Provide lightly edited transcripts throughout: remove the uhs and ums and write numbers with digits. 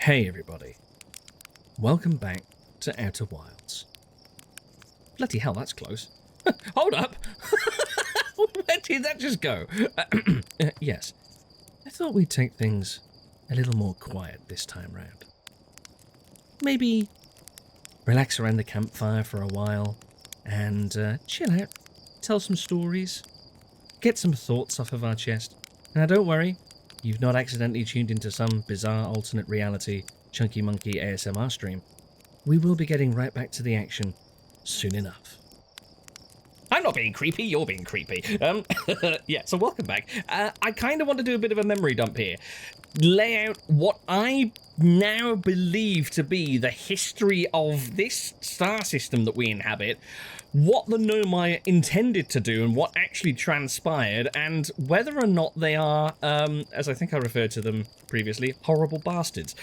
Hey everybody, welcome back to Outer Wilds. Bloody hell, that's close. Hold up! Where did that just go? Yes, I thought we'd take things a little more quiet this time round. Maybe relax around the campfire for a while and chill out, tell some stories, get some thoughts off of our chest. Now don't worry, you've not accidentally tuned into some bizarre alternate reality Chunky Monkey ASMR stream. We will be getting right back to the action soon enough. I'm not being creepy, you're being creepy. Yeah, so welcome back. I kind of want to do a bit of a memory dump here. Lay out what I now believe to be the history of this star system that we inhabit, what the Nomai intended to do and what actually transpired, and whether or not they are, as I think I referred to them previously, horrible bastards.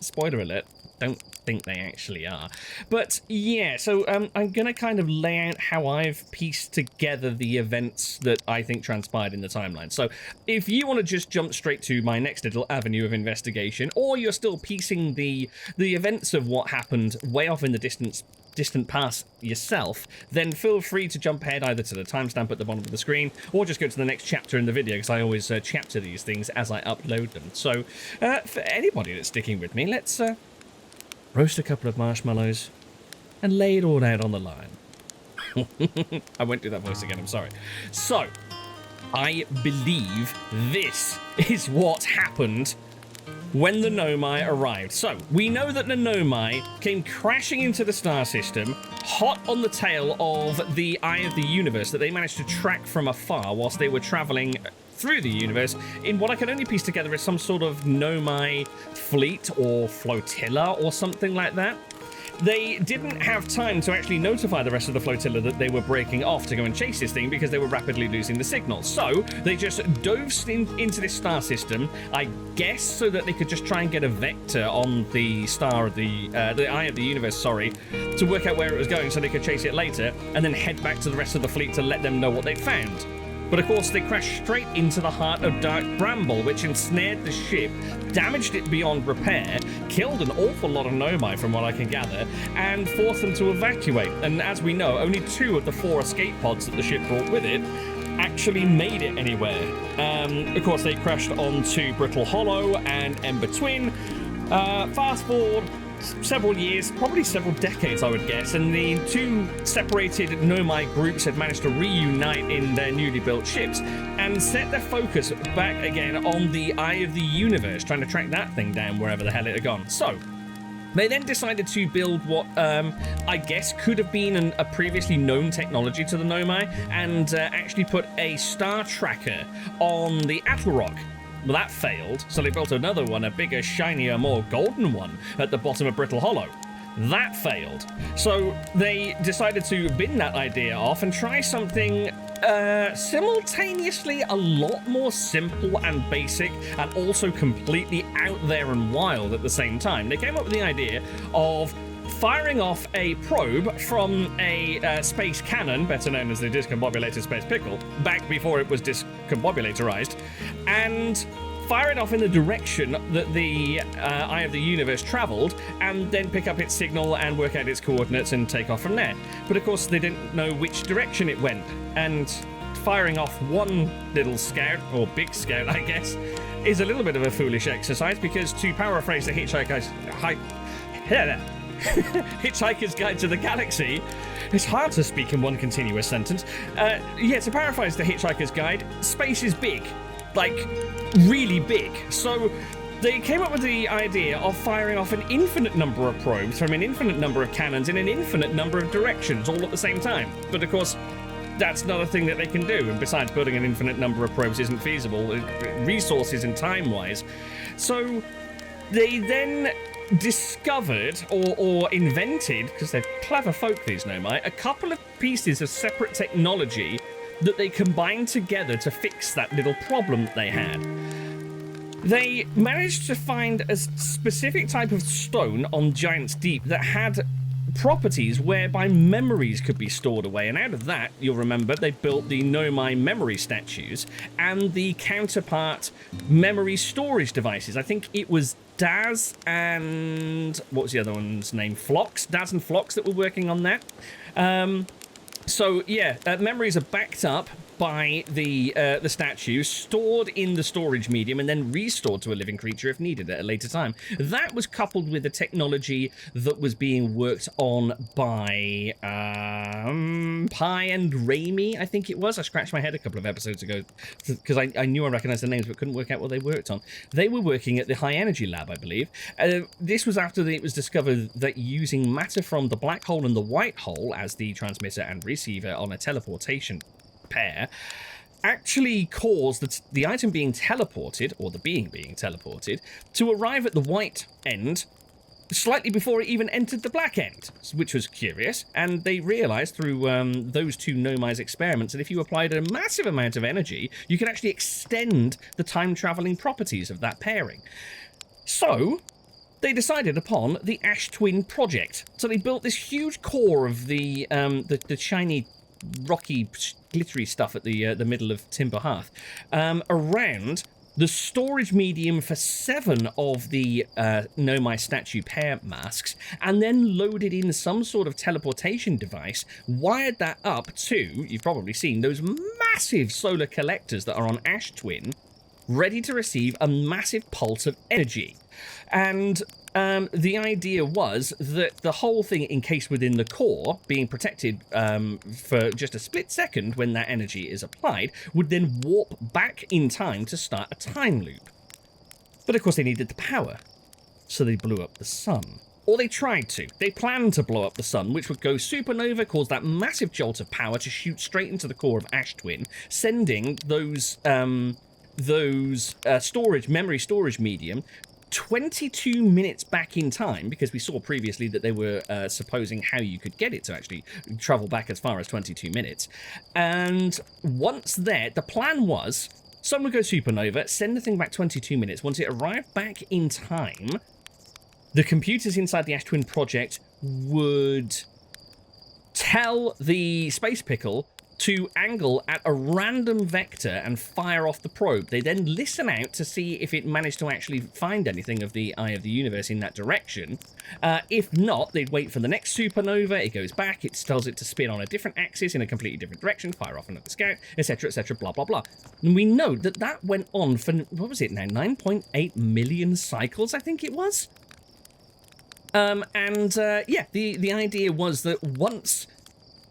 Spoiler alert. Don't think they actually are. But yeah, so I'm going to kind of lay out how I've pieced together the events that I think transpired in the timeline. So if you want to just jump straight to my next little avenue of investigation, or you're still piecing the events of what happened way off in the distant past yourself, then feel free to jump ahead either to the timestamp at the bottom of the screen or just go to the next chapter in the video, because I always chapter these things as I upload them. So for anybody that's sticking with me, let's roast a couple of marshmallows and lay it all out on the line. I won't do that voice again, I'm sorry. So, I believe this is what happened when the Nomai arrived. So, we know that the Nomai came crashing into the star system, hot on the tail of the Eye of the Universe that they managed to track from afar whilst they were traveling through the universe in what I can only piece together as some sort of Nomai fleet or flotilla or something like that. They didn't have time to actually notify the rest of the flotilla that they were breaking off to go and chase this thing because they were rapidly losing the signal. So they just dove into this star system, I guess, so that they could just try and get a vector on the star of the Eye of the Universe, sorry, to work out where it was going so they could chase it later and then head back to the rest of the fleet to let them know what they'd found. But of course, they crashed straight into the heart of Dark Bramble, which ensnared the ship, damaged it beyond repair, killed an awful lot of Nomai from what I can gather, and forced them to evacuate. And as we know, only 2 of the 4 escape pods that the ship brought with it actually made it anywhere. Of course, they crashed onto Brittle Hollow and Ember Twin. Fast forward several years, probably several decades, I would guess, and the 2 separated Nomai groups had managed to reunite in their newly built ships and set their focus back again on the Eye of the Universe, trying to track that thing down wherever the hell it had gone. So they then decided to build what I guess could have been a previously known technology to the Nomai, and actually put a star tracker on the Attlrock. Well, that failed, so they built another one, a bigger, shinier, more golden one at the bottom of Brittle Hollow. That failed. So they decided to bin that idea off and try something simultaneously a lot more simple and basic and also completely out there and wild at the same time. They came up with the idea of firing off a probe from a space cannon, better known as the discombobulated space pickle, back before it was discombobulatorized, and fire it off in the direction that the Eye of the Universe traveled, and then pick up its signal and work out its coordinates and take off from there. But of course, they didn't know which direction it went, and firing off one little scout, or big scout, I guess, is a little bit of a foolish exercise, because to paraphrase the Hitchhiker's Guide to the Galaxy. It's hard to speak in one continuous sentence. To paraphrase the Hitchhiker's Guide, space is big. Like, really big. So they came up with the idea of firing off an infinite number of probes from an infinite number of cannons in an infinite number of directions all at the same time. But of course, that's not a thing that they can do. And besides, building an infinite number of probes isn't feasible, resources and time-wise. So they then discovered or invented, because they're clever folk, these Nomai, a couple of pieces of separate technology that they combined together to fix that little problem that they had. They managed to find a specific type of stone on Giant's Deep that had properties whereby memories could be stored away, and out of that, you'll remember, they built the Nomai memory statues and the counterpart memory storage devices. I think it was Daz and... what was the other one's name? Phlox? Daz and Phlox that were working on that. So, yeah, memories are backed up by the statue, stored in the storage medium, and then restored to a living creature if needed at a later time. That was coupled with the technology that was being worked on by Pi and Raimi, I think it was. I scratched my head a couple of episodes ago because I knew I recognised the names but couldn't work out what they worked on. They were working at the High Energy Lab, I believe. This was after it was discovered that using matter from the black hole and the white hole as the transmitter and receiver on a teleportation pair actually caused the item being teleported, or the being teleported, to arrive at the white end slightly before it even entered the black end, which was curious. And they realized through those two Nomai's experiments that if you applied a massive amount of energy, you could actually extend the time-traveling properties of that pairing. So they decided upon the Ash Twin project. So they built this huge core of the shiny, rocky, glittery stuff at the middle of Timber Hearth around the storage medium for 7 of the Nomai statue pair masks, and then loaded in some sort of teleportation device, wired that up to, you've probably seen, those massive solar collectors that are on Ash Twin, ready to receive a massive pulse of energy. And the idea was that the whole thing encased within the core, being protected for just a split second when that energy is applied, would then warp back in time to start a time loop. But of course they needed the power, so they blew up the sun. Or they tried to. They planned to blow up the sun, which would go supernova, cause that massive jolt of power to shoot straight into the core of Ash Twin, sending those memory storage medium 22 minutes back in time, because we saw previously that they were supposing how you could get it to actually travel back as far as 22 minutes. And once there, the plan was, sun would go supernova, send the thing back 22 minutes. Once it arrived back in time, the computers inside the Ash Twin project would tell the Space Pickle to angle at a random vector and fire off the probe. They then listen out to see if it managed to actually find anything of the Eye of the Universe in that direction. If not, they'd wait for the next supernova, it goes back, it tells it to spin on a different axis in a completely different direction, fire off another scout, etc., blah, blah, blah. And we know that that went on for, what was it now, 9.8 million cycles, I think it was? Yeah, the idea was that once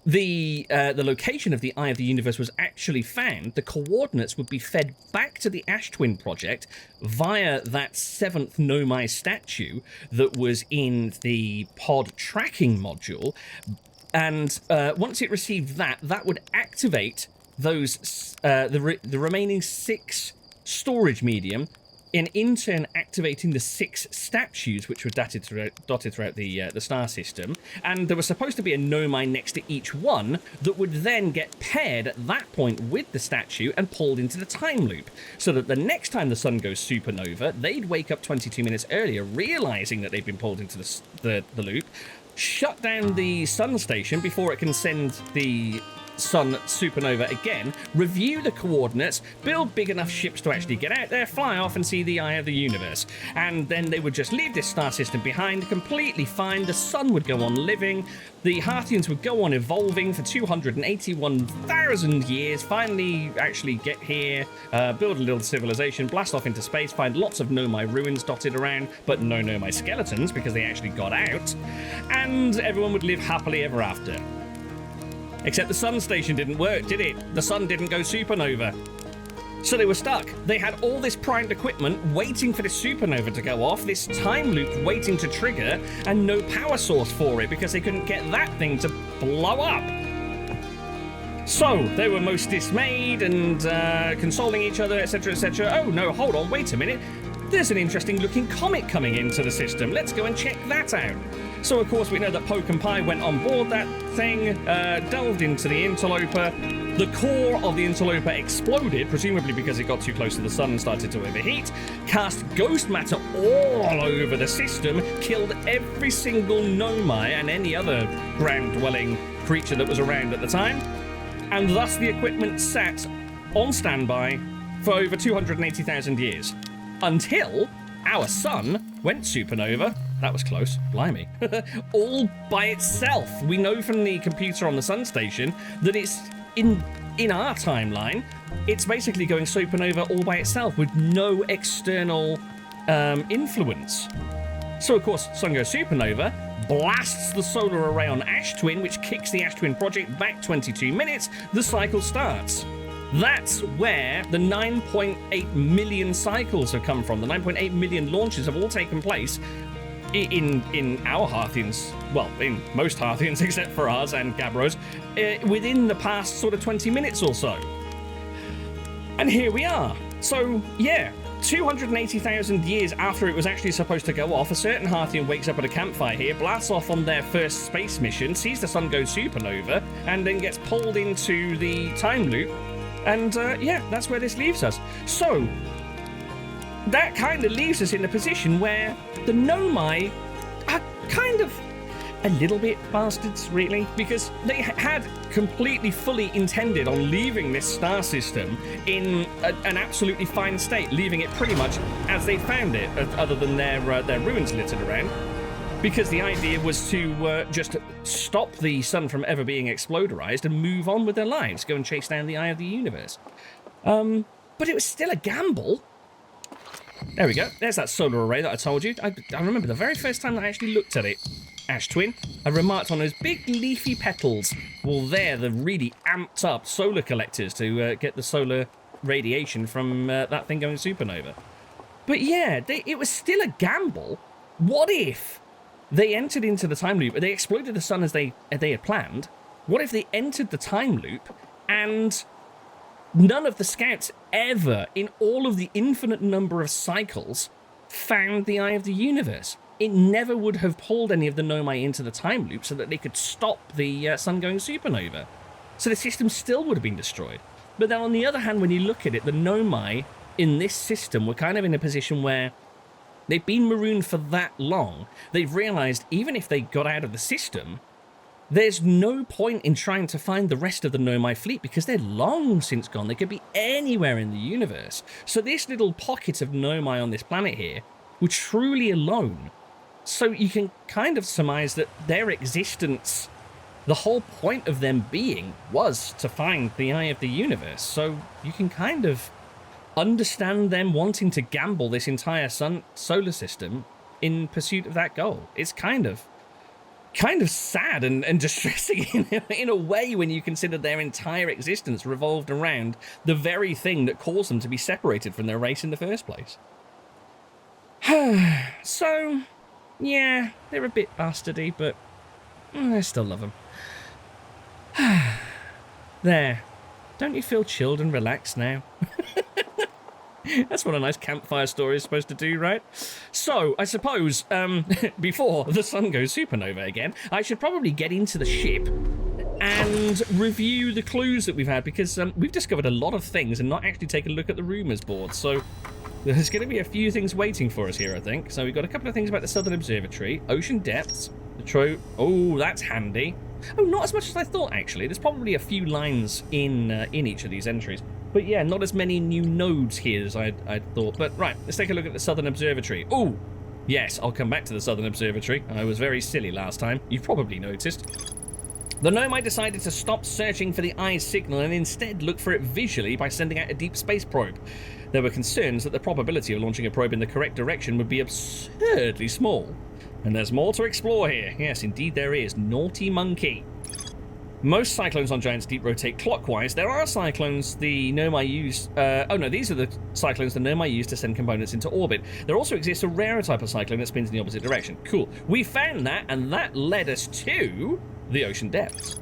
the location of the Eye of the Universe was actually found, the coordinates would be fed back to the Ash Twin project via that 7th Nomai statue that was in the pod tracking module. And once it received that, that would activate those the remaining 6 storage medium, and in turn activating the 6 statues which were dotted throughout the star system. And there was supposed to be a Nomai next to each one that would then get paired at that point with the statue and pulled into the time loop, so that the next time the sun goes supernova, they'd wake up 22 minutes earlier, realizing that they'd been pulled into the loop, shut down the sun station before it can send the sun supernova again, review the coordinates, build big enough ships to actually get out there, fly off and see the Eye of the Universe. And then they would just leave this star system behind completely fine. The sun would go on living, the Hearthians would go on evolving for 281,000 years, finally actually get here, build a little civilization, blast off into space, find lots of Nomai ruins dotted around, but no Nomai skeletons because they actually got out, and everyone would live happily ever after. Except the sun station didn't work, did it? The sun didn't go supernova. So they were stuck. They had all this primed equipment waiting for the supernova to go off, this time loop waiting to trigger, and no power source for it because they couldn't get that thing to blow up. So they were most dismayed and consoling each other, etc., etc. Oh no, hold on, wait a minute. There's an interesting looking comet coming into the system. Let's go and check that out. So, of course, we know that Poke and Pi went on board that thing, delved into the interloper, The core of the interloper exploded, presumably because it got too close to the sun and started to overheat, cast ghost matter all over the system, killed every single Nomai and any other ground-dwelling creature that was around at the time, and thus the equipment sat on standby for over 280,000 years. Until our sun went supernova. That was close, blimey. All by itself. We know from the computer on the sun station that it's in our timeline, it's basically going supernova all by itself with no external influence. So of course, sun goes supernova, blasts the solar array on Ash Twin, which kicks the Ash Twin project back 22 minutes, the cycle starts. That's where the 9.8 million cycles have come from. The 9.8 million launches have all taken place in our Hearthians, well, in most Hearthians except for ours and Gabros, within the past sort of 20 minutes or so. And here we are. So, yeah, 280,000 years after it was actually supposed to go off, a certain Hearthian wakes up at a campfire here, blasts off on their first space mission, sees the sun go supernova, and then gets pulled into the time loop. And, yeah, that's where this leaves us. So, that kind of leaves us in a position where the Nomai are kind of a little bit bastards, really, because they had completely fully intended on leaving this star system in an absolutely fine state, leaving it pretty much as they found it, other than their ruins littered around, because the idea was to just stop the sun from ever being exploderized and move on with their lives, go and chase down the eye of the universe. But it was still a gamble. There we go. There's that solar array that I told you. I remember the very first time that I actually looked at it. Ash Twin. I remarked on those big leafy petals. Well, they're the really amped up solar collectors to get the solar radiation from that thing going supernova. But yeah, it was still a gamble. What if they entered into the time loop, they exploded the sun as they had planned? What if they entered the time loop and none of the scouts ever, in all of the infinite number of cycles, found the eye of the universe? It never would have pulled any of the Nomai into the time loop so that they could stop the sun going supernova. So the system still would have been destroyed. But then on the other hand, when you look at it, the Nomai in this system were kind of in a position where they've been marooned for that long. They've realized even if they got out of the system, there's no point in trying to find the rest of the Nomai fleet because they're long since gone. They could be anywhere in the universe. So this little pocket of Nomai on this planet here were truly alone. So you can kind of surmise that their existence, the whole point of them being, was to find the eye of the universe. So you can kind of understand them wanting to gamble this entire solar system in pursuit of that goal. It's kind of sad and distressing in a way when you consider their entire existence revolved around the very thing that caused them to be separated from their race in the first place. So, yeah, they're a bit bastardy, but I still love them. There. Don't you feel chilled and relaxed now? That's what a nice campfire story is supposed to do, right? So, I suppose, before the sun goes supernova again, I should probably get into the ship and review the clues that we've had, because we've discovered a lot of things and not actually taken a look at the rumours board. So, there's going to be a few things waiting for us here, I think. So, we've got a couple of things about the Southern Observatory, ocean depths, the oh, that's handy. Oh, not as much as I thought, actually. There's probably a few lines in each of these entries. But yeah, not as many new nodes here as I'd thought. But right, let's take a look at the Southern Observatory. Oh, yes, I'll come back to the Southern Observatory. I was very silly last time. You've probably noticed. The Nomai decided to stop searching for the eye's signal and instead look for it visually by sending out a deep space probe. There were concerns that the probability of launching a probe in the correct direction would be absurdly small. And there's more to explore here. Yes, indeed there is. Naughty monkey. Most cyclones on Giant's Deep rotate clockwise. There are cyclones the Nomai use... oh no, these are the cyclones the Nomai use to send components into orbit. There also exists a rarer type of cyclone that spins in the opposite direction. Cool. We found that, and that led us to the ocean depths.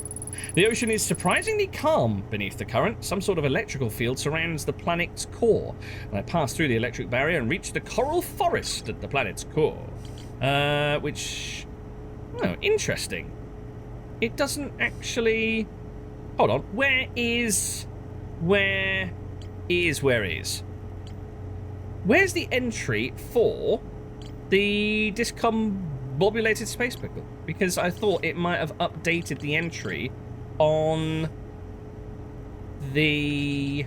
The ocean is surprisingly calm beneath the current. Some sort of electrical field surrounds the planet's core. And I passed through the electric barrier and reached the coral forest at the planet's core. Which... oh, interesting. It doesn't actually Hold on. Where is... Where's the entry for the discombobulated space pickle? Because I thought it might have updated the entry on the...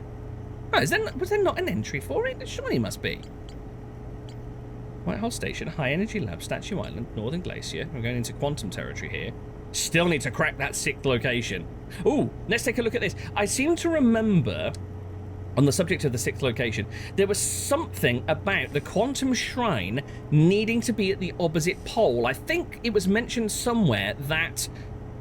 Oh, was there not an entry for it? There surely must be. Whitehall Station, High Energy Lab, Statue Island, Northern Glacier. We're going into quantum territory here. Still need to crack that 6th location. Ooh, let's take a look at this. I seem to remember, on the subject of the 6th location, there was something about the quantum shrine needing to be at the opposite pole. I think it was mentioned somewhere that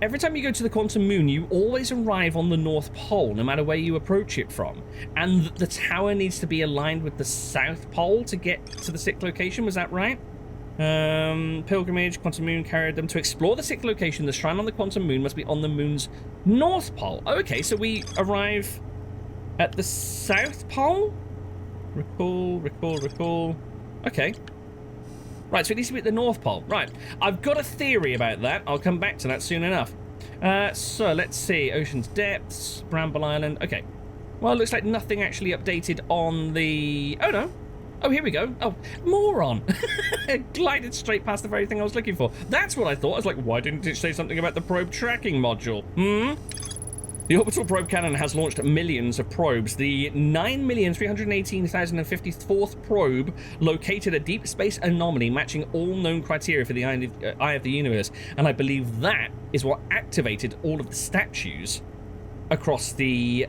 every time you go to the quantum moon, you always arrive on the North Pole, no matter where you approach it from. And the tower needs to be aligned with the South Pole to get to the 6th location. Was that right? Pilgrimage, quantum moon carried them. To explore the 6th location, the shrine on the quantum moon must be on the moon's North Pole. Okay, so we arrive at the South Pole? Recall. Okay. Right, so it needs to be at the North Pole. Right, I've got a theory about that. I'll come back to that soon enough. So, let's see. Ocean's Depths, Bramble Island. Okay. Well, it looks like nothing actually updated on the... Oh, no. Oh, here we go. Oh, moron. Glided straight past the very thing I was looking for. That's what I thought. I was like, why didn't it say something about the probe tracking module? The orbital probe cannon has launched millions of probes. The 9,318,054th probe located a deep space anomaly matching all known criteria for the eye of the universe, and I believe that is what activated all of the statues across the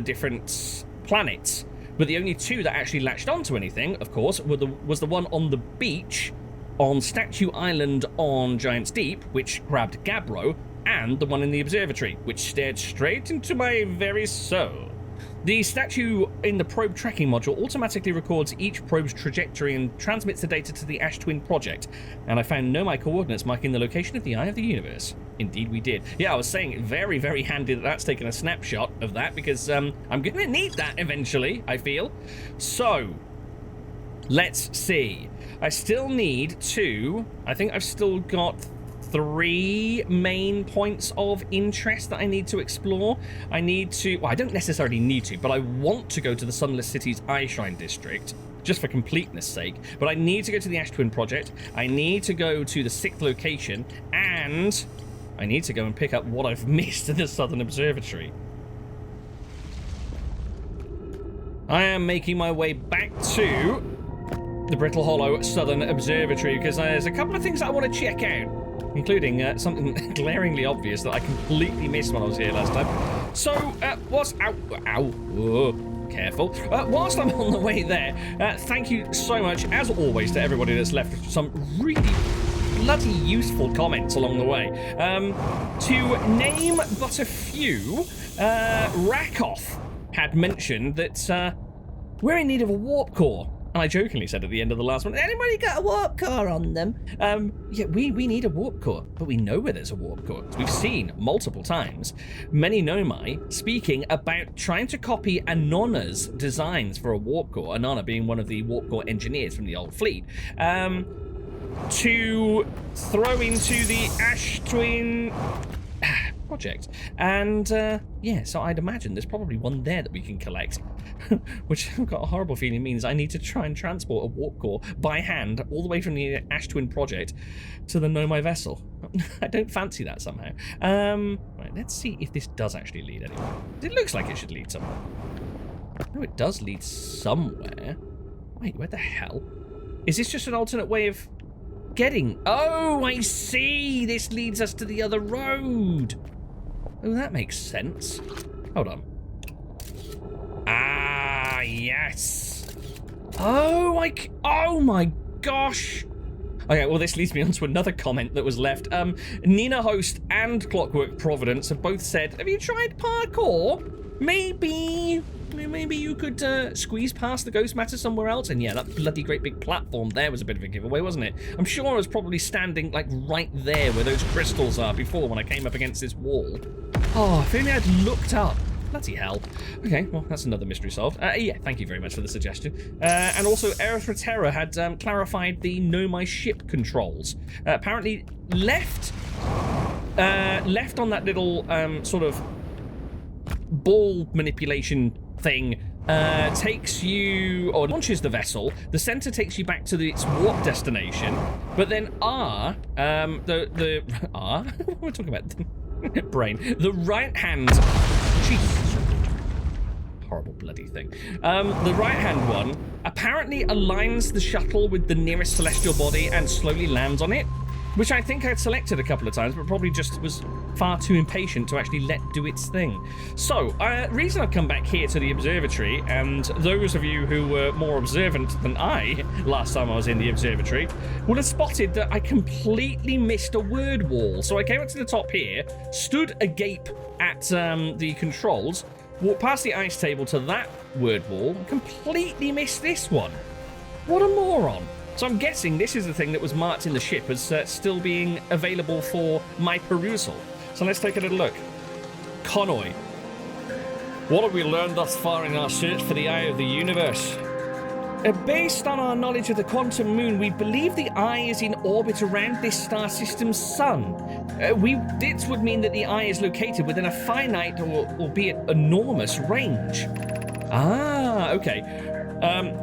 different planets. But the only two that actually latched onto anything, of course, was the one on the beach on Statue Island on Giant's Deep, which grabbed Gabbro, and the one in the observatory, which stared straight into my very soul. The statue in the probe tracking module automatically records each probe's trajectory and transmits the data to the Ash Twin project, and I found Nomai coordinates marking the location of the Eye of the Universe. Indeed we did. Yeah, I was saying, very, very handy that that's taken a snapshot of that, because I'm going to need that eventually, I feel. So, let's see. I still need to... I think I've still got 3 main points of interest that I need to explore. I need to... Well, I don't necessarily need to, but I want to go to the Sunless City's Eye Shrine district, just for completeness sake. But I need to go to the Ash Twin project. I need to go to the 6th location, and I need to go and pick up what I've missed in the Southern Observatory. I am making my way back to the Brittle Hollow Southern Observatory, because there's a couple of things I want to check out, including something glaringly obvious that I completely missed when I was here last time. So, careful. Whilst I'm on the way there, thank you so much, as always, to everybody that's left some really bloody useful comments along the way. To name but a few, Rakoth had mentioned that we're in need of a warp core. And I jokingly said at the end of the last one, anybody got a warp core on them? Yeah, we need a warp core, but we know where there's a warp core. We've seen multiple times many Nomai speaking about trying to copy Anonna's designs for a warp core, Anonna being one of the warp core engineers from the old fleet, to throw into the Ash Twin project. And yeah, so I'd imagine there's probably one there that we can collect, which I've got a horrible feeling means I need to try and transport a warp core by hand all the way from the Ash Twin project to the Nomai vessel. I don't fancy that somehow. Right, let's see if this does actually lead anywhere. It looks like it should lead somewhere. No, it does lead somewhere. Wait, where the hell? Is this just an alternate way of getting... Oh, I see! This leads us to the other road! Oh, that makes sense. Hold on. Ah, yes! Oh, oh my gosh! Okay, well, this leads me on to another comment that was left. Nina Host and Clockwork Providence have both said, have you tried parkour? Maybe you could squeeze past the ghost matter somewhere else. And yeah, that bloody great big platform there was a bit of a giveaway, wasn't it? I'm sure I was probably standing like right there where those crystals are before when I came up against this wall. Oh, if only I'd looked up. Bloody hell. Okay, well, that's another mystery solved. Yeah, thank you very much for the suggestion. And also, Erythra had clarified the Nomai ship controls. Apparently left left on that little sort of ball manipulation thing takes you, or launches the vessel. The center takes you back to its warp destination, but then R, R? What am I talking about? Brain. The right hand, Jesus, horrible bloody thing. The right hand one apparently aligns the shuttle with the nearest celestial body and slowly lands on it, which I think I'd selected a couple of times, but probably just was far too impatient to actually let do its thing. So, reason I've come back here to the observatory, and those of you who were more observant than I last time I was in the observatory would have spotted that I completely missed a word wall. So I came up to the top here, stood agape at the controls, walked past the ice table to that word wall, and completely missed this one. What a moron. So I'm guessing this is the thing that was marked in the ship as still being available for my perusal. So let's take a little look. Connoy. What have we learned thus far in our search for the Eye of the Universe? Based on our knowledge of the quantum moon, we believe the Eye is in orbit around this star system's sun. This would mean that the Eye is located within a finite, or albeit enormous, range. Ah, okay.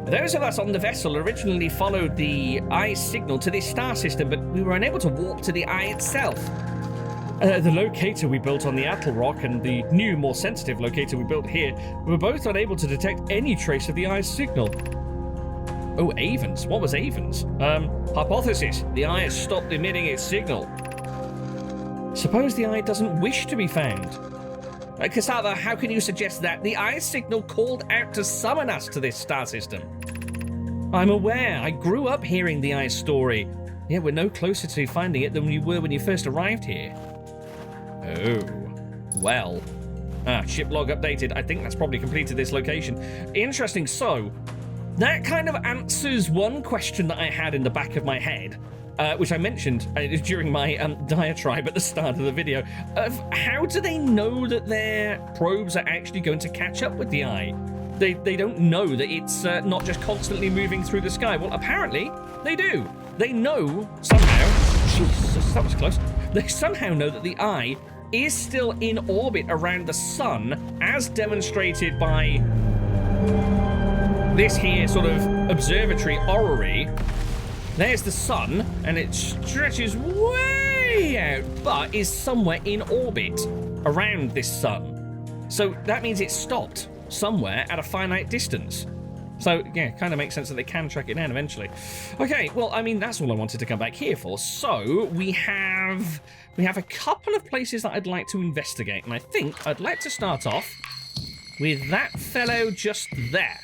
Those of us on the vessel originally followed the Eye's signal to this star system, but we were unable to warp to the Eye itself. The locator we built on the Atl Rock and the new, more sensitive locator we built here were both unable to detect any trace of the Eye's signal. Oh, Avens. What was Avens? Hypothesis. The Eye has stopped emitting its signal. Suppose the Eye doesn't wish to be found. Cassava, how can you suggest that? The Eye's signal called out to summon us to this star system. I'm aware. I grew up hearing the Eye's story. Yet we're no closer to finding it than we were when you first arrived here. Oh, well. Ship log updated. I think that's probably completed this location. Interesting. So, that kind of answers one question that I had in the back of my head, which I mentioned during my diatribe at the start of the video, of how do they know that their probes are actually going to catch up with the Eye? They don't know that it's not just constantly moving through the sky. Well, apparently, they do. They know, somehow, Jesus, that was close, they somehow know that the Eye is still in orbit around the sun, as demonstrated by this here sort of observatory orrery. There's the sun, and it stretches way out, but is somewhere in orbit around this sun. So that means it's stopped somewhere at a finite distance. So, yeah, kind of makes sense that they can track it down eventually. Okay, well, I mean, that's all I wanted to come back here for. So, we have a couple of places that I'd like to investigate, and I think I'd like to start off with that fellow just there.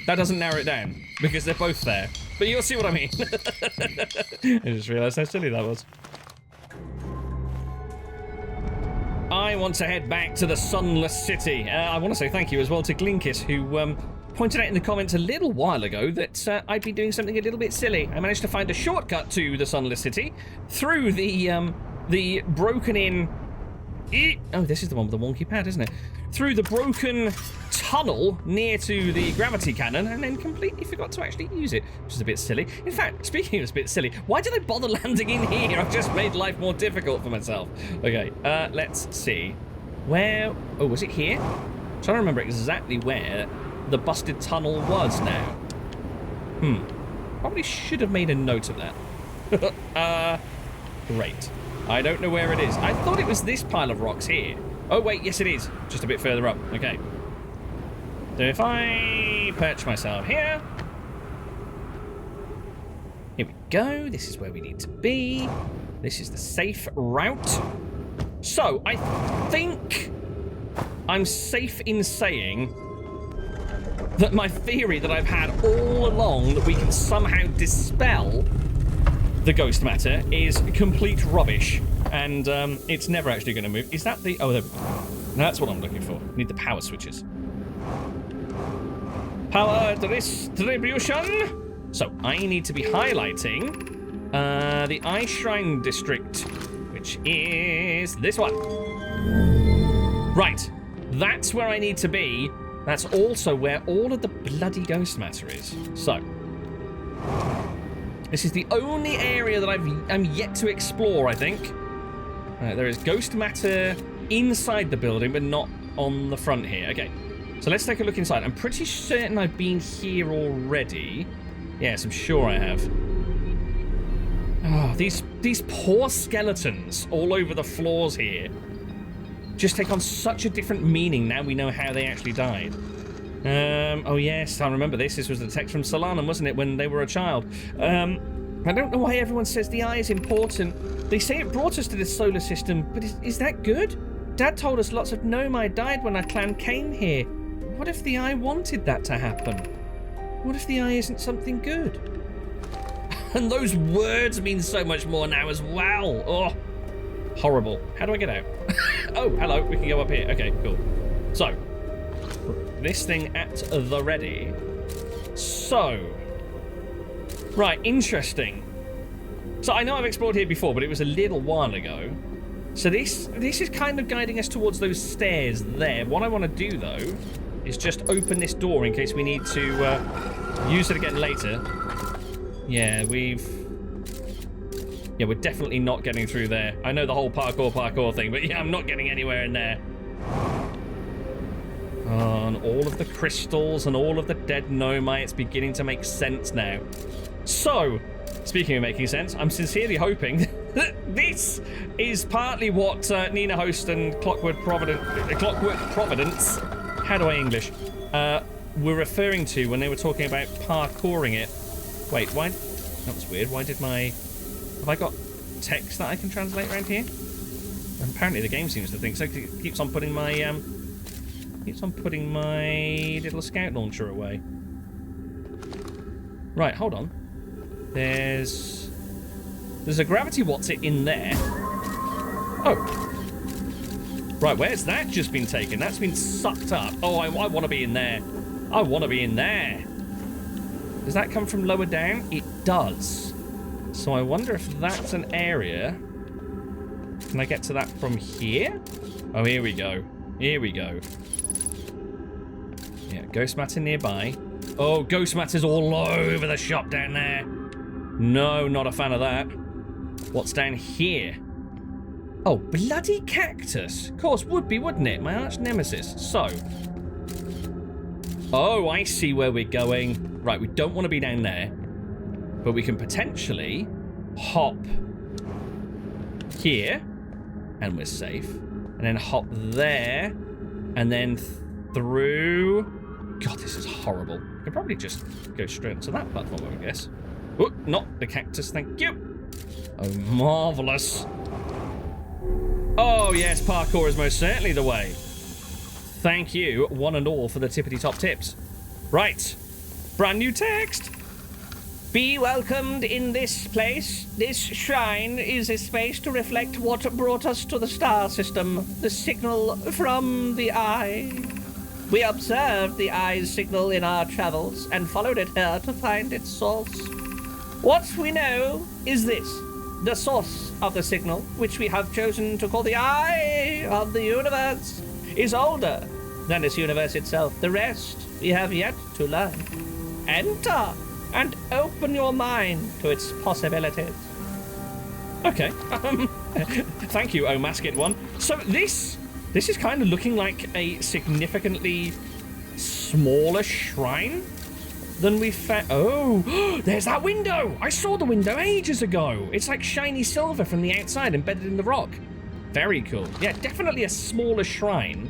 That doesn't narrow it down, because they're both there. But you'll see what I mean. I just realised how silly that was. I want to head back to the Sunless City. I want to say thank you as well to Glinkis, who pointed out in the comments a little while ago that I'd be doing something a little bit silly. I managed to find a shortcut to the Sunless City through the broken-in... Oh, this is the one with the wonky pad, isn't it? Through the broken tunnel near to the gravity cannon, and then completely forgot to actually use it, which is a bit silly. In fact, speaking of a bit silly, why did I bother landing in here? I've just made life more difficult for myself. Okay, let's see. Where... Oh, was it here? I'm trying to remember exactly where the busted tunnel was now. Probably should have made a note of that. Great. I don't know where it is. I thought it was this pile of rocks here. Oh, wait, yes it is. Just a bit further up. Okay. So if I perch myself here. Here we go. This is where we need to be. This is the safe route. So, I think I'm safe in saying that my theory that I've had all along, that we can somehow dispel the ghost matter, is complete rubbish, and it's never actually going to move. Is that the... Oh, there we go. That's what I'm looking for. Need the power switches. Power distribution! So, I need to be highlighting the Eye Shrine district, which is this one. Right. That's where I need to be. That's also where all of the bloody ghost matter is. So, this is the only area that I'm yet to explore, I think. There is ghost matter inside the building, but not on the front here. Okay, so let's take a look inside. I'm pretty certain I've been here already. Yes, I'm sure I have. Oh, these poor skeletons all over the floors here just take on such a different meaning now we know how they actually died. Oh yes, I remember this. This was the text from Solanum, wasn't it, when they were a child? I don't know why everyone says the eye is important. They say it brought us to this solar system, but is that good? Dad told us lots of Nomai died when our clan came here. What if the eye wanted that to happen? What if the eye isn't something good? And those words mean so much more now as well. Oh, horrible. How do I get out? Oh, hello. We can go up here. Okay, cool. So, this thing at the ready. So, right, interesting. So I know I've explored here before, but it was a little while ago. So this is kind of guiding us towards those stairs there. What I want to do, though, is just open this door in case we need to use it again later. Yeah, we're definitely not getting through there. I know the whole parkour thing, but yeah, I'm not getting anywhere in there. And all of the crystals and all of the dead Nomai, it's beginning to make sense now. So, speaking of making sense, I'm sincerely hoping that this is partly what Nina Host and Clockwork Providence, how do I English, were referring to when they were talking about parkouring it. Wait, why? That was weird. Why did my... Have I got text that I can translate around here? And apparently the game seems to think so. It keeps on putting my little scout launcher away. Right, hold on. There's a gravity what's-it in there. Oh. Right, where's that just been taken? That's been sucked up. Oh, I want to be in there. I want to be in there. Does that come from lower down? It does. So I wonder if that's an area. Can I get to that from here? Oh, here we go. Here we go. Yeah, ghost matter nearby. Oh, ghost matter's all over the shop down there. No, not a fan of that. What's down here? Oh, bloody cactus. Of course, would be, wouldn't it? My arch nemesis. So. Oh, I see where we're going. Right, we don't want to be down there. But we can potentially hop here. And we're safe. And then hop there. And then through. God, this is horrible. I could probably just go straight onto that platform, I guess. Oh, not the cactus, thank you. Oh, marvellous. Oh, yes, parkour is most certainly the way. Thank you, one and all, for the tippity-top tips. Right, brand new text. Be welcomed in this place. This shrine is a space to reflect what brought us to the star system, the signal from the eye. We observed the eye's signal in our travels and followed it here to find its source. What we know is this. The source of the signal, which we have chosen to call the eye of the universe, is older than this universe itself. The rest we have yet to learn. Enter and open your mind to its possibilities. Okay. Thank you, oh masked one. So this is kind of looking like a significantly smaller shrine than we found. Oh, there's that window. I saw the window ages ago. It's like shiny silver from the outside embedded in the rock. Very cool. Yeah, definitely a smaller shrine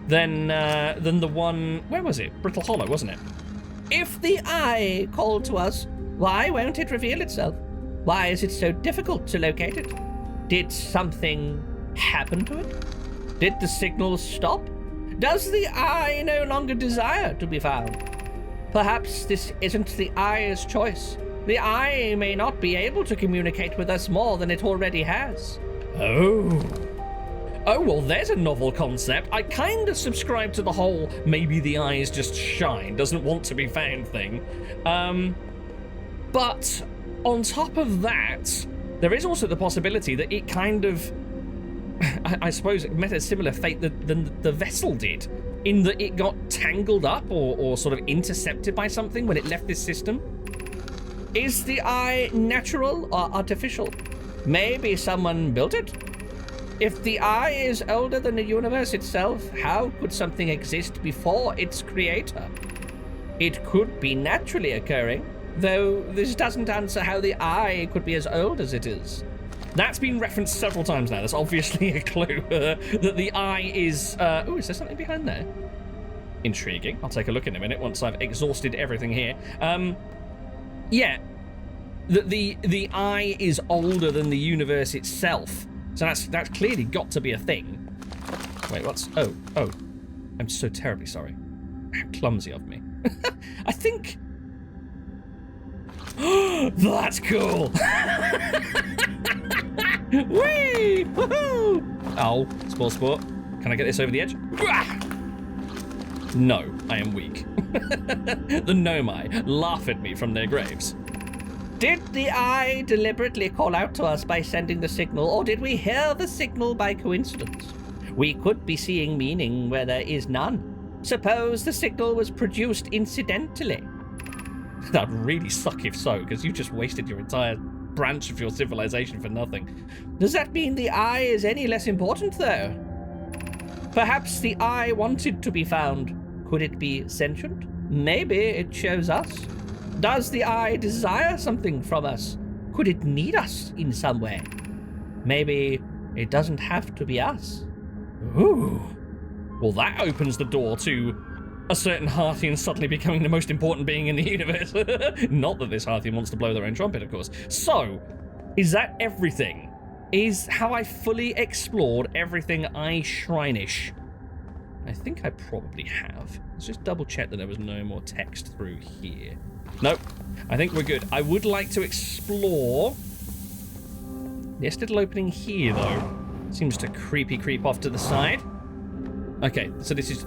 than the one, where was it? Brittle Hollow, wasn't it? If the eye called to us, why won't it reveal itself? Why is it so difficult to locate it? Did something happen to it? Did the signal stop? Does the eye no longer desire to be found? Perhaps this isn't the eye's choice. The eye may not be able to communicate with us more than it already has. Oh, well, there's a novel concept. I kind of subscribe to the whole maybe the eye is just shy, doesn't want to be found thing. But on top of that, there is also the possibility that it kind of, I suppose, it met a similar fate than the vessel did, in that it got tangled up or sort of intercepted by something when it left this system. Is the eye natural or artificial? Maybe someone built it? If the eye is older than the universe itself, how could something exist before its creator? It could be naturally occurring, though this doesn't answer how the eye could be as old as it is. That's been referenced several times now. That's obviously a clue that the eye is... oh, is there something behind there? Intriguing. I'll take a look in a minute once I've exhausted everything here. Yeah. The eye is older than the universe itself. So that's clearly got to be a thing. Wait, what's... Oh. I'm so terribly sorry. How clumsy of me. I think... That's cool! Whee! Woohoo! Oh, small sport. Can I get this over the edge? No, I am weak. The Nomai laugh at me from their graves. Did the eye deliberately call out to us by sending the signal, or did we hear the signal by coincidence? We could be seeing meaning where there is none. Suppose the signal was produced incidentally. That'd really suck if so, because you just wasted your entire branch of your civilization for nothing. Does that mean the eye is any less important, though? Perhaps the eye wanted to be found. Could it be sentient? Maybe it chose us. Does the eye desire something from us? Could it need us in some way? Maybe it doesn't have to be us. Ooh. Well, that opens the door to a certain Harthian suddenly becoming the most important being in the universe. Not that this Harthian wants to blow their own trumpet, of course. So, is that everything? Have I fully explored everything Eye Shrine-ish? I think I probably have. Let's just double check that there was no more text through here. Nope. I think we're good. I would like to explore this little opening here, though. Seems to creep off to the side. Okay, so this is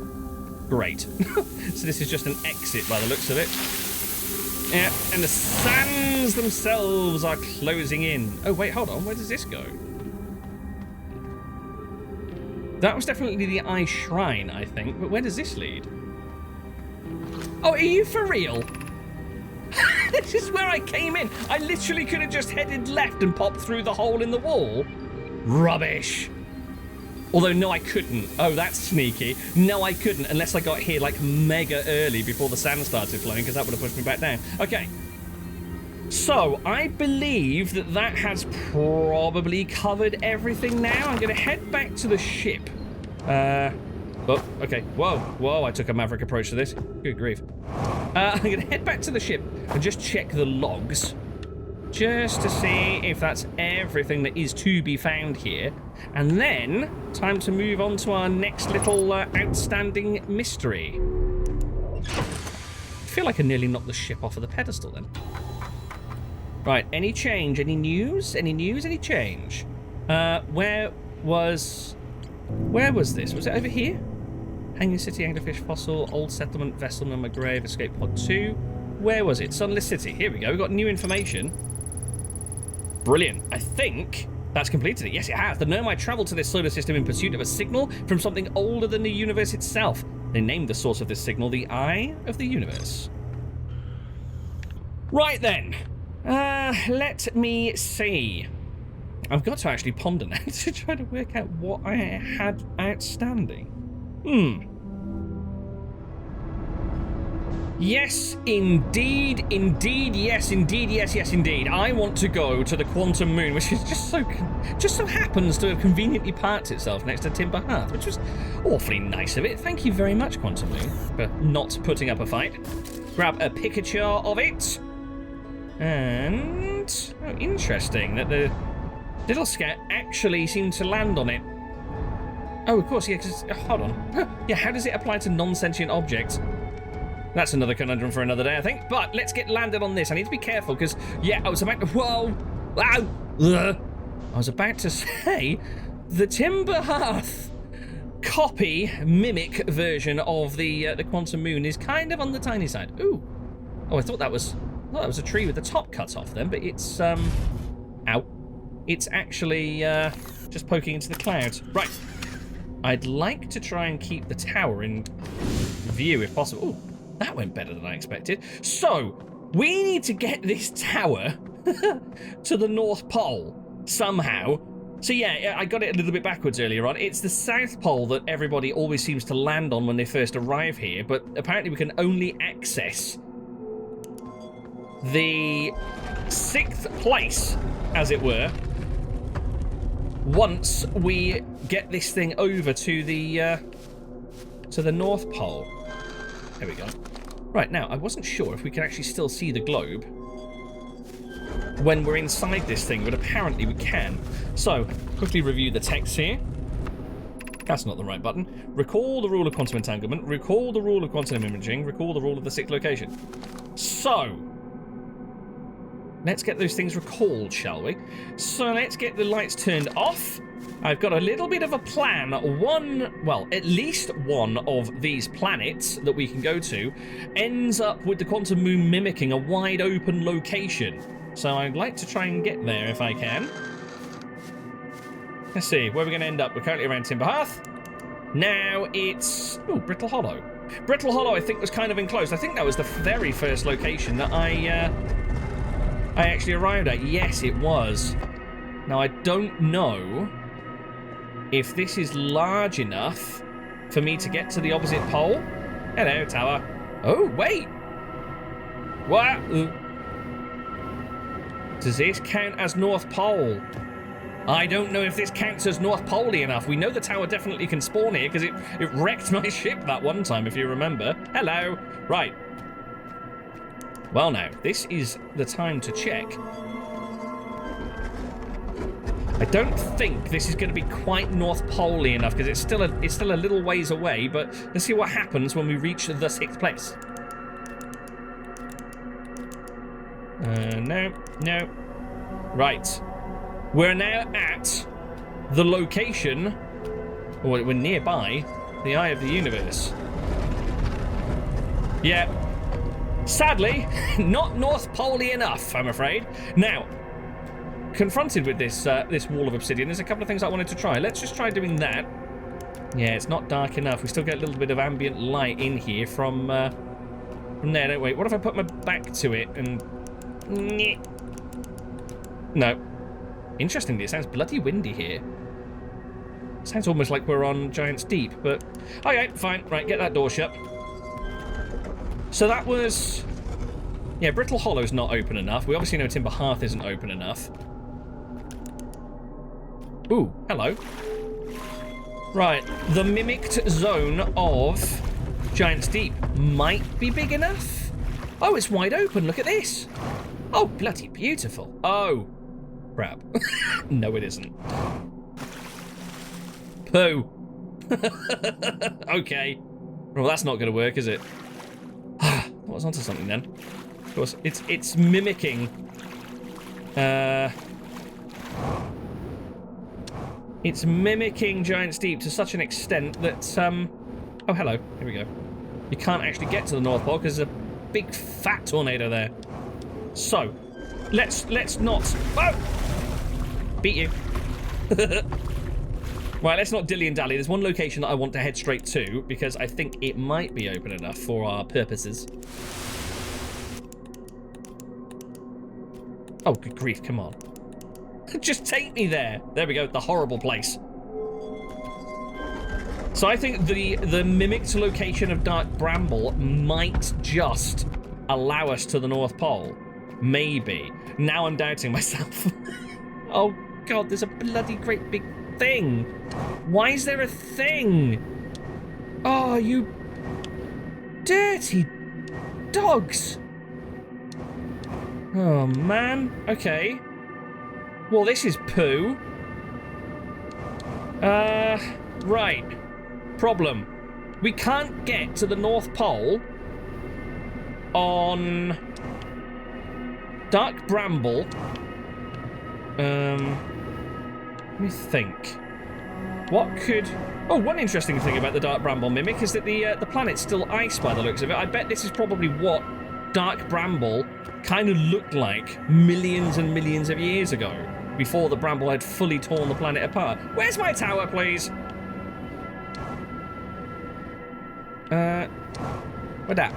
great. So this is just an exit by the looks of it. Yeah, and the sands themselves are closing in. Oh, wait, hold on. Where does this go? That was definitely the Eye Shrine, I think. But where does this lead? Oh, are you for real? This is where I came in. I literally could have just headed left and popped through the hole in the wall. Rubbish. Although, no, I couldn't. Oh, that's sneaky. No, I couldn't, unless I got here, like, mega early before the sand started flowing, because that would have pushed me back down. Okay. So, I believe that has probably covered everything now. I'm going to head back to the ship. Oh, okay. Whoa, I took a maverick approach to this. Good grief. I'm going to head back to the ship and just check the logs. Just to see if that's everything that is to be found here. And then, time to move on to our next little outstanding mystery. I feel like I nearly knocked the ship off of the pedestal then. Right, any change? Any news? Any news? Any change? Where was this? Was it over here? Hanging City, Anglerfish Fossil, Old Settlement, Vessel Number Grave, Escape Pod 2. Where was it? Sunless City. Here we go. We've got new information. Brilliant. I think that's completed it. Yes, it has. The Nomai traveled to this solar system in pursuit of a signal from something older than the universe itself. They named the source of this signal the Eye of the Universe. Right then. Let me see. I've got to actually ponder now to try to work out what I had outstanding. Yes, indeed, yes, indeed. I want to go to the Quantum Moon, which is just so happens to have conveniently parked itself next to Timber Hearth, which was awfully nice of it. Thank you very much, Quantum Moon, for not putting up a fight. Grab a picture of it. And oh, interesting that the little scout actually seemed to land on it. Oh, of course, yeah, because, hold on. Yeah, how does it apply to non-sentient objects? That's another conundrum for another day, I think. But let's get landed on this. I need to be careful, because, yeah, I was about to... Whoa! Ow! I was about to say the Timber Hearth copy, mimic version of the Quantum Moon is kind of on the tiny side. Ooh. Oh, I thought that was a tree with the top cut off then, but it's, ow. It's actually, just poking into the clouds. Right. I'd like to try and keep the tower in view if possible. Ooh, that went better than I expected. So, we need to get this tower to the North Pole somehow So yeah, I got it a little bit backwards earlier on. It's the South Pole that everybody always seems to land on when they first arrive here, but apparently we can only access the 6th place, as it were, once we get this thing over to the North Pole. There we go. Right, now, I wasn't sure if we can actually still see the globe when we're inside this thing, but apparently we can. So, quickly review the text here. That's not the right button. Recall the rule of quantum entanglement, recall the rule of quantum imaging, recall the rule of the 6th location. So, let's get those things recalled, shall we? So let's get the lights turned off. I've got a little bit of a plan. At least one of these planets that we can go to ends up with the quantum moon mimicking a wide open location. So I'd like to try and get there if I can. Let's see, where are we going to end up? We're currently around Timber Hearth. Now it's... oh, Brittle Hollow. Brittle Hollow, I think, was kind of enclosed. I think that was the very first location that I actually arrived at. Yes, it was. Now, I don't know if this is large enough for me to get to the opposite pole. Hello, tower. Oh, wait. What? Does this count as North Pole? I don't know if this counts as North Pole-y enough. We know the tower definitely can spawn here because it wrecked my ship that one time, if you remember. Hello. Right. Well, now, this is the time to check. I don't think this is going to be quite North Pole-y enough because it's still a little ways away, but let's see what happens when we reach the 6th place. No. Right. We're now at the location, or we're nearby, the Eye of the Universe. Yeah. Sadly, not North Pole-y enough, I'm afraid. Now, confronted with this this wall of obsidian, there's a couple of things I wanted to try. Let's just try doing that. Yeah, it's not dark enough. We still get a little bit of ambient light in here from there, don't we? What if I put my back to it and... no. Interestingly, it sounds bloody windy here. Sounds almost like we're on Giant's Deep, but... okay, fine. Right, get that door shut. So that was... yeah, Brittle Hollow's not open enough. We obviously know Timber Hearth isn't open enough. Ooh, hello. Right, the mimicked zone of Giant's Deep might be big enough. Oh, it's wide open. Look at this. Oh, bloody beautiful. Oh, crap. No, it isn't. Poo. Okay. Well, that's not going to work, is it? I was onto something then. Of course, it's mimicking. It's mimicking Giant's Deep to such an extent that oh, hello. Here we go. You can't actually get to the North Pole because there's a big fat tornado there. So, let's not. Oh! Beat you. Right, let's not dilly-and-dally. There's one location that I want to head straight to because I think it might be open enough for our purposes. Oh, good grief, come on. Just take me there. There we go, the horrible place. So I think the mimicked location of Dark Bramble might just allow us to the North Pole. Maybe. Now I'm doubting myself. Oh, God, there's a bloody great big thing. Why is there a thing? Oh, you dirty dogs. Oh, man. Okay. Well, this is poo. Right. Problem. We can't get to the North Pole on Dark Bramble. Let me think. What could... oh, one interesting thing about the Dark Bramble mimic is that the planet's still ice by the looks of it. I bet this is probably what Dark Bramble kind of looked like millions and millions of years ago, before the bramble had fully torn the planet apart. Where's my tower, please? Where'd that?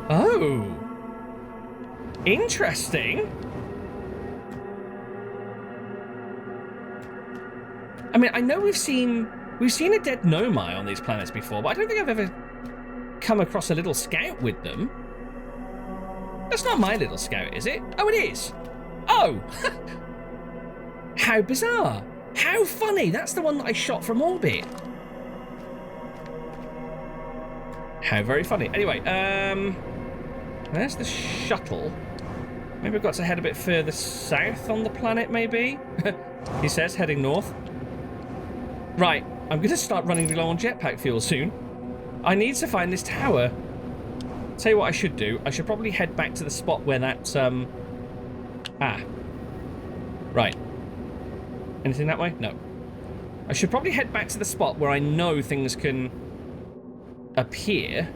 Oh. Interesting. I mean, I know we've seen a dead Nomai on these planets before, but I don't think I've ever come across a little scout with them. That's not my little scout, is it? Oh, it is. Oh! How bizarre. How funny. That's the one that I shot from orbit. How very funny. Anyway, there's the shuttle. Maybe we've got to head a bit further south on the planet, maybe? He says, heading north. Right, I'm going to start running low on jetpack fuel soon. I need to find this tower. Tell you what I should do. I should probably head back to the spot where that, Right. Anything that way? No. I should probably head back to the spot where I know things can appear.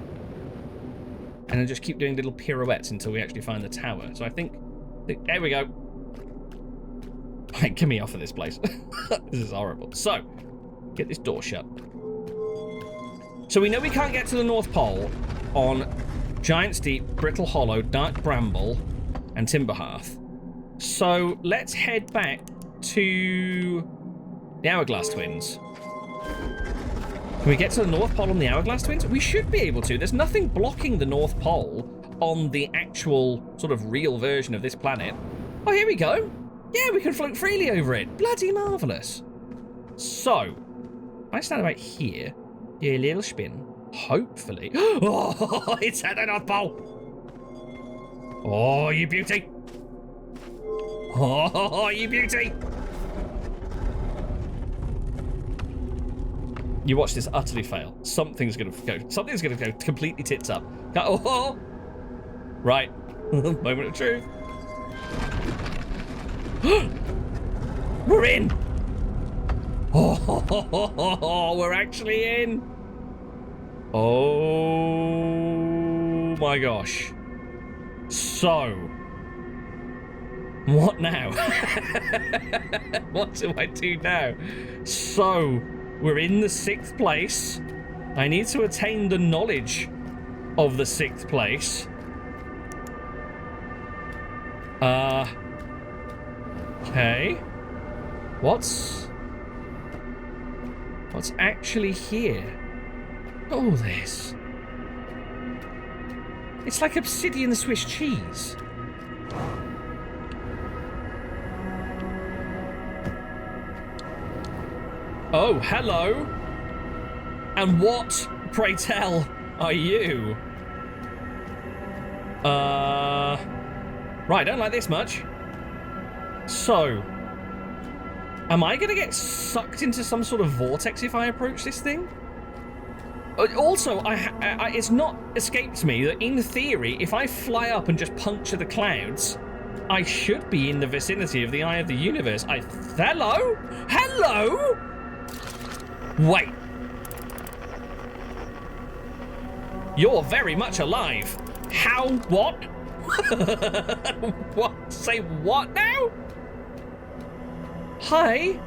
And then just keep doing little pirouettes until we actually find the tower. So I think... There we go. Right, get me off of this place. This is horrible. So, get this door shut. So we know we can't get to the North Pole on Giant's Deep, Brittle Hollow, Dark Bramble, and Timberhearth. So let's head back to the Hourglass Twins. Can we get to the North Pole on the Hourglass Twins? We should be able to. There's nothing blocking the North Pole on the actual sort of real version of this planet. Oh, here we go. Yeah, we can float freely over it. Bloody marvellous. So, I stand about here, do a little spin, hopefully. Oh, it's at the North Pole. Oh, you beauty. Oh, you beauty. You watch this utterly fail. Something's gonna go completely tits up. Oh, right. Moment of truth. We're in. Oh, we're actually in. Oh my gosh. So, what now? What do I do now? So, we're in the 6th place. I need to attain the knowledge of the 6th place. Okay. What's actually here? All this. It's like obsidian Swiss cheese. Oh, hello. And what, pray tell, are you? Right, I don't like this much. So, am I going to get sucked into some sort of vortex if I approach this thing? Also, it's not escaped me that in theory, if I fly up and just puncture the clouds, I should be in the vicinity of the eye of the universe. Hello? Hello? Wait. You're very much alive. How? What? What? Say what now? Hi.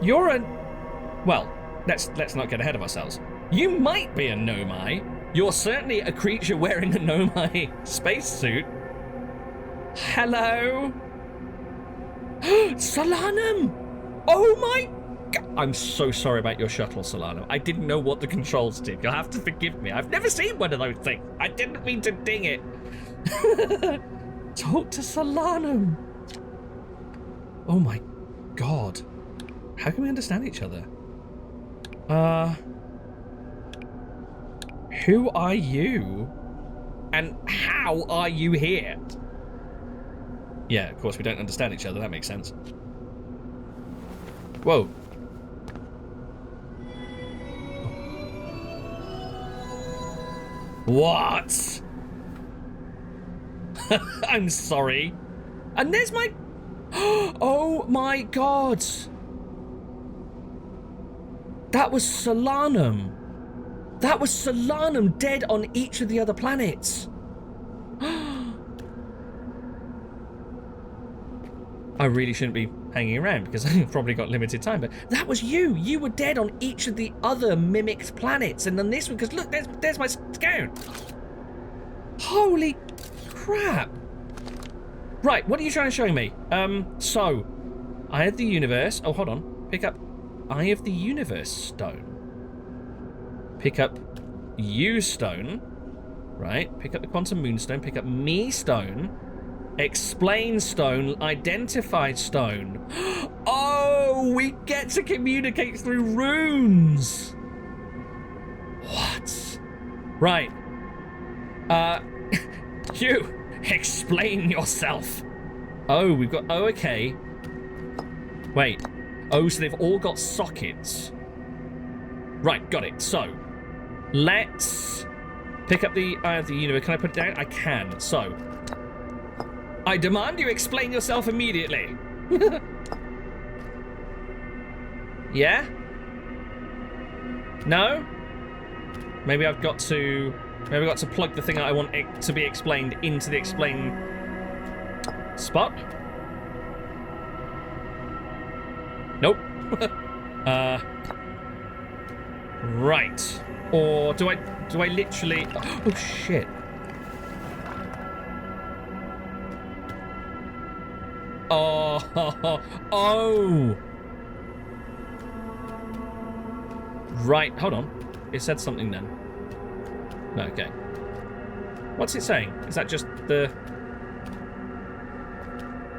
You're a... Well, let's not get ahead of ourselves. You might be a Nomai. You're certainly a creature wearing a Nomai spacesuit. Hello? Solanum! Oh my... I'm so sorry about your shuttle, Solanum. I didn't know what the controls did. You'll have to forgive me. I've never seen one of those things. I didn't mean to ding it. Talk to Solanum. Oh my god. How can we understand each other? Who are you? And how are you here? Yeah, of course we don't understand each other. That makes sense. Whoa. What? I'm sorry. And there's my... Oh my god. That was Solanum. That was Solanum dead on each of the other planets. I really shouldn't be hanging around because I've probably got limited time, but that was you. You were dead on each of the other mimicked planets, and then this one, because look, there's my scout. Holy crap. Right, what are you trying to show me? So, I had the universe. Oh, hold on. Pick up Eye of the Universe stone. Pick up U stone. Right. Pick up the Quantum Moonstone. Pick up Me stone. Explain stone. Identify stone. Oh, we get to communicate through runes. What? Right. You, explain yourself. Oh, we've got, oh, okay. Wait. Oh, so they've all got sockets. Right, got it. So, let's pick up the Eye of the Universe. Can I put it down? I can. So, I demand you explain yourself immediately. Yeah? No? Maybe I've got to plug the thing I want it to be explained into the explain spot. Nope. Right. Or do I literally? Oh shit. Oh. Right. Hold on. It said something then. No, okay. What's it saying? Is that just the...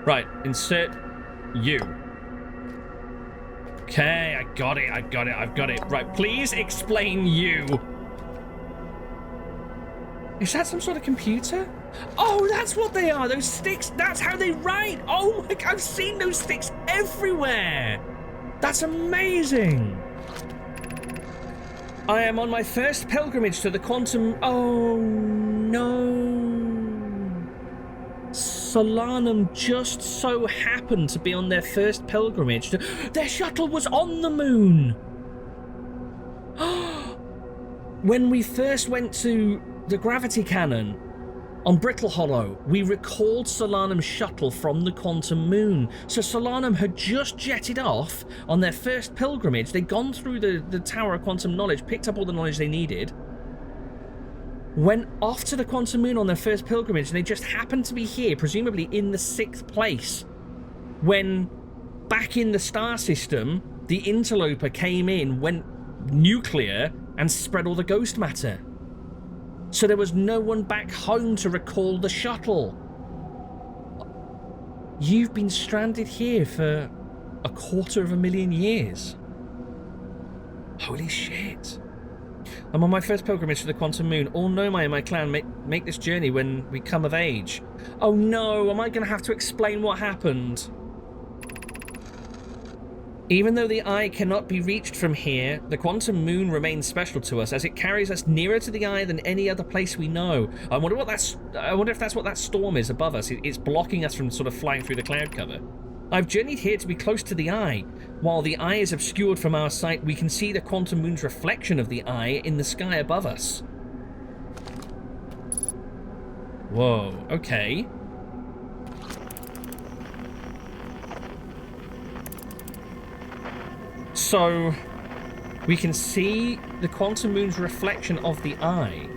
Right, insert U. Okay, I got it. Right, please explain U. Is that some sort of computer? Oh, that's what they are, those sticks. That's how they write. Oh my God, I've seen those sticks everywhere. That's amazing. I am on my first pilgrimage to the quantum... Oh, no. Solanum just so happened to be on their first pilgrimage to... Their shuttle was on the moon. When we first went to the gravity cannon on Brittle Hollow, we recalled Solanum's shuttle from the quantum moon. So Solanum had just jetted off on their first pilgrimage. They'd gone through the Tower of Quantum Knowledge, picked up all the knowledge they needed, went off to the quantum moon on their first pilgrimage, and they just happened to be here, presumably in the 6th place, when back in the star system, the interloper came in, went nuclear, and spread all the ghost matter. So there was no one back home to recall the shuttle. You've been stranded here for 250,000 years. Holy shit. I'm on my first pilgrimage to the quantum moon. All Nomai and my clan make this journey when we come of age. Oh no, am I going to have to explain what happened? Even though the eye cannot be reached from here, the quantum moon remains special to us as it carries us nearer to the eye than any other place we know. I wonder if that's what that storm is above us. It's blocking us from sort of flying through the cloud cover. I've journeyed here to be close to the eye. While the eye is obscured from our sight, we can see the quantum moon's reflection of the eye in the sky above us. Whoa, okay. So, we can see the quantum moon's reflection of the eye.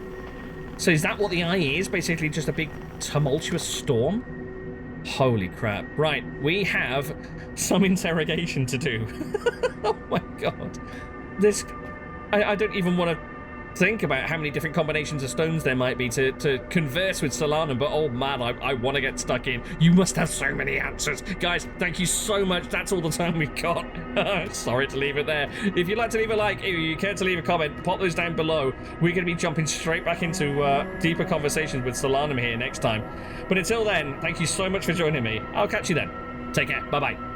So is that what the eye is? Basically just a big tumultuous storm? Holy crap. Right, we have some interrogation to do. Oh my god. I don't even want to think about how many different combinations of stones there might be to converse with Solanum, but oh man, I want to get stuck in. You must have so many answers. Guys, thank you so much. That's all the time we've got. Sorry to leave it there. If you'd like to leave a like, if you care to leave a comment, pop those down below. We're going to be jumping straight back into deeper conversations with Solanum here next time. But until then, thank you so much for joining me. I'll catch you then. Take care. Bye-bye.